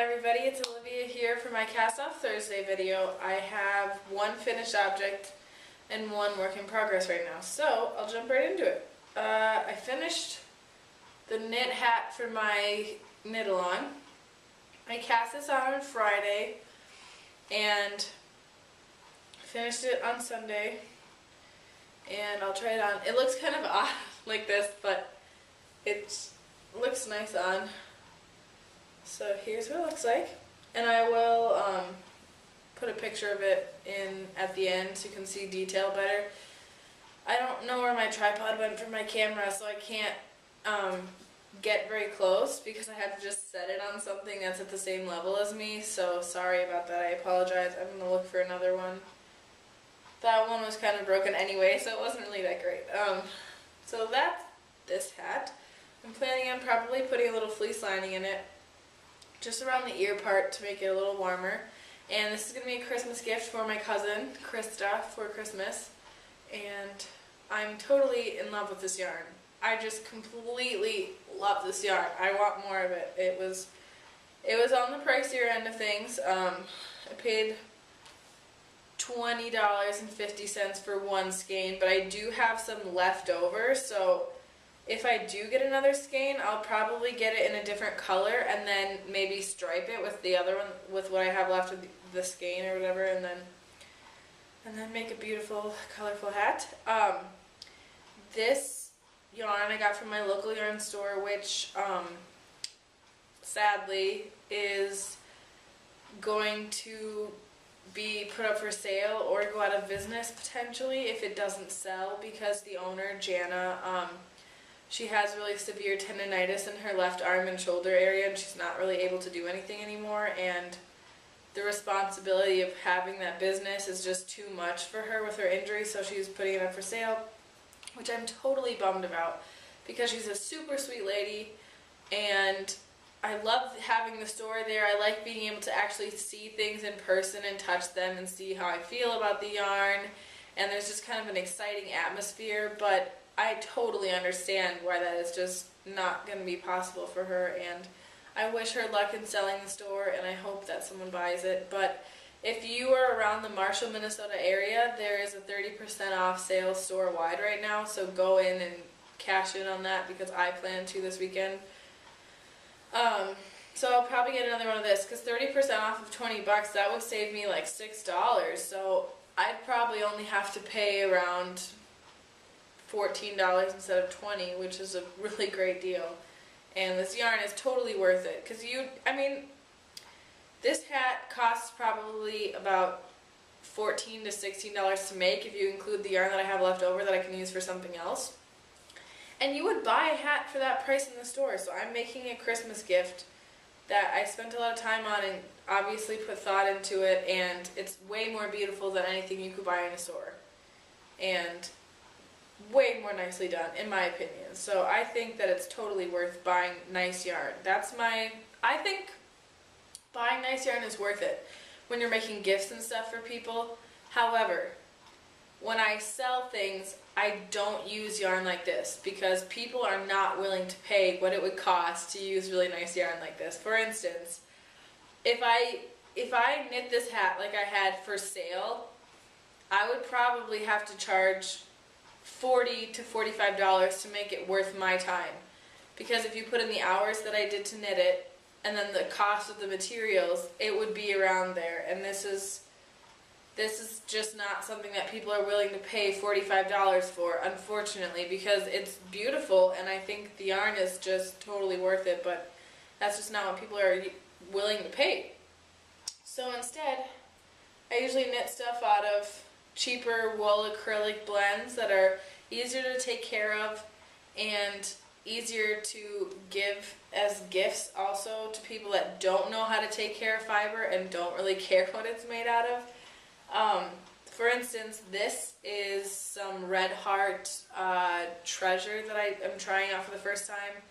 everybody, it's Olivia here for my Cast Off Thursday video. I have one finished object and one work in progress right now, so I'll jump right into it. I finished the knit hat for my knit along. I cast this on Friday and finished it on Sunday, and I'll try it on. It looks kind of odd like this, but it looks nice on. So here's what it looks like, and I will put a picture of it in at the end so you can see detail better. I don't know where my tripod went for my camera, so I can't get very close because I had to just set it on something that's at the same level as me, so sorry about that. I apologize. I'm going to look for another one. That one was kind of broken anyway, so it wasn't really that great. So that's this hat. I'm planning on probably putting a little fleece lining in it, just around the ear part to make it a little warmer. And this is going to be a Christmas gift for my cousin, Krista, for Christmas. And I'm totally in love with this yarn. I just completely love this yarn. I want more of it. It was on the pricier end of things. I paid $20.50 for one skein, but I do have some left over, so if I do get another skein, I'll probably get it in a different color and then maybe stripe it with the other one, with what I have left of the skein or whatever, and then make a beautiful, colorful hat. This yarn I got from my local yarn store, which sadly is going to be put up for sale or go out of business potentially if it doesn't sell, because the owner, Jana, she has really severe tendonitis in her left arm and shoulder area, and she's not really able to do anything anymore, and the responsibility of having that business is just too much for her with her injury, so she's putting it up for sale, which I'm totally bummed about because she's a super sweet lady, and I love having the store there. I like being able to actually see things in person and touch them and see how I feel about the yarn, and there's just kind of an exciting atmosphere, but I totally understand why that is just not going to be possible for her, and I wish her luck in selling the store, and I hope that someone buys it. But if you are around the Marshall, Minnesota area, there is a 30% off sale store-wide right now, so go in and cash in on that because I plan to this weekend. So I'll probably get another one of this because 30% off of $20, that would save me like $6, so I'd probably only have to pay around $14 instead of $20, which is a really great deal. And this yarn is totally worth it because this hat costs probably about $14 to $16 to make if you include the yarn that I have left over that I can use for something else. And you would buy a hat for that price in the store, so I'm making a Christmas gift that I spent a lot of time on and obviously put thought into it, and it's way more beautiful than anything you could buy in a store. And way more nicely done, in my opinion. So I think that it's totally worth buying nice yarn. I think buying nice yarn is worth it when you're making gifts and stuff for people. However, when I sell things, I don't use yarn like this because people are not willing to pay what it would cost to use really nice yarn like this. For instance, if I knit this hat like I had for sale, I would probably have to charge $40 to $45 to make it worth my time, because if you put in the hours that I did to knit it and then the cost of the materials, it would be around there, and this is just not something that people are willing to pay $45 for, unfortunately, because it's beautiful and I think the yarn is just totally worth it, but that's just not what people are willing to pay. So instead, I usually knit stuff out of cheaper wool acrylic blends that are easier to take care of and easier to give as gifts also to people that don't know how to take care of fiber and don't really care what it's made out of. For instance, this is some Red Heart Treasure that I am trying out for the first time.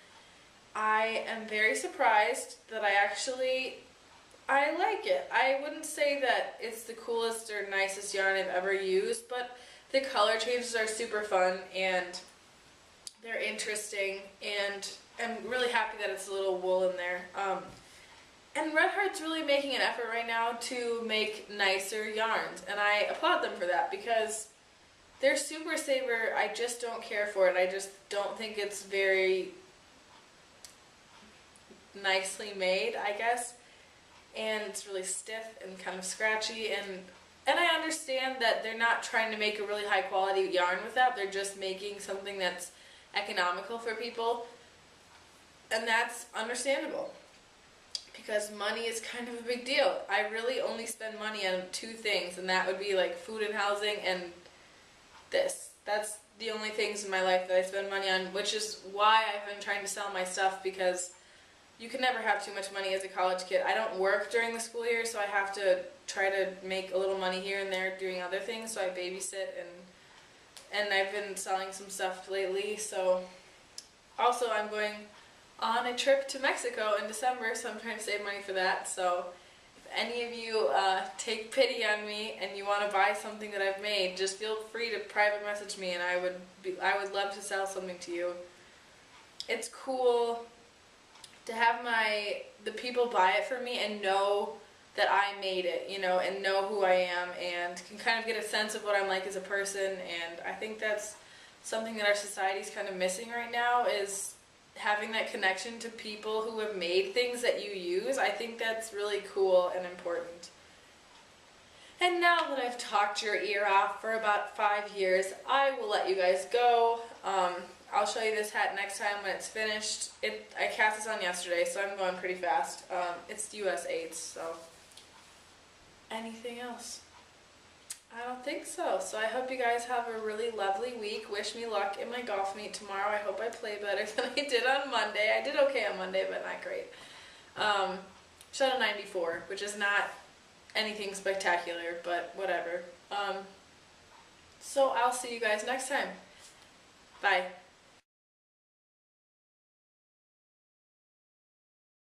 I am very surprised that I like it. I wouldn't say that it's the coolest or nicest yarn I've ever used, but the color changes are super fun and they're interesting, and I'm really happy that it's a little wool in there. And Red Heart's really making an effort right now to make nicer yarns, and I applaud them for that because their Super Saver, I just don't care for it. I just don't think it's very nicely made, I guess. And it's really stiff and kind of scratchy, and I understand that they're not trying to make a really high quality yarn with that. They're just making something that's economical for people, and that's understandable because money is kind of a big deal. I really only spend money on 2 things, and that would be like food and housing and this. That's the only things in my life that I spend money on, which is why I've been trying to sell my stuff, because you can never have too much money as a college kid. I don't work during the school year, so I have to try to make a little money here and there doing other things, so I babysit, and I've been selling some stuff lately. So also I'm going on a trip to Mexico in December, so I'm trying to save money for that. So if any of you take pity on me and you want to buy something that I've made, just feel free to private message me, and I would love to sell something to you. It's cool to have the people buy it for me and know that I made it, you know, and know who I am, and can kind of get a sense of what I'm like as a person. And I think that's something that our society's kind of missing right now, is having that connection to people who have made things that you use. I think that's really cool and important. And now that I've talked your ear off for about 5 years, I will let you guys go. I'll show you this hat next time when it's finished. I cast this on yesterday, so I'm going pretty fast. It's US 8s, so anything else? I don't think so. So I hope you guys have a really lovely week. Wish me luck in my golf meet tomorrow. I hope I play better than I did on Monday. I did okay on Monday, but not great. Shot a 94, which is not anything spectacular, but whatever. So I'll see you guys next time. Bye.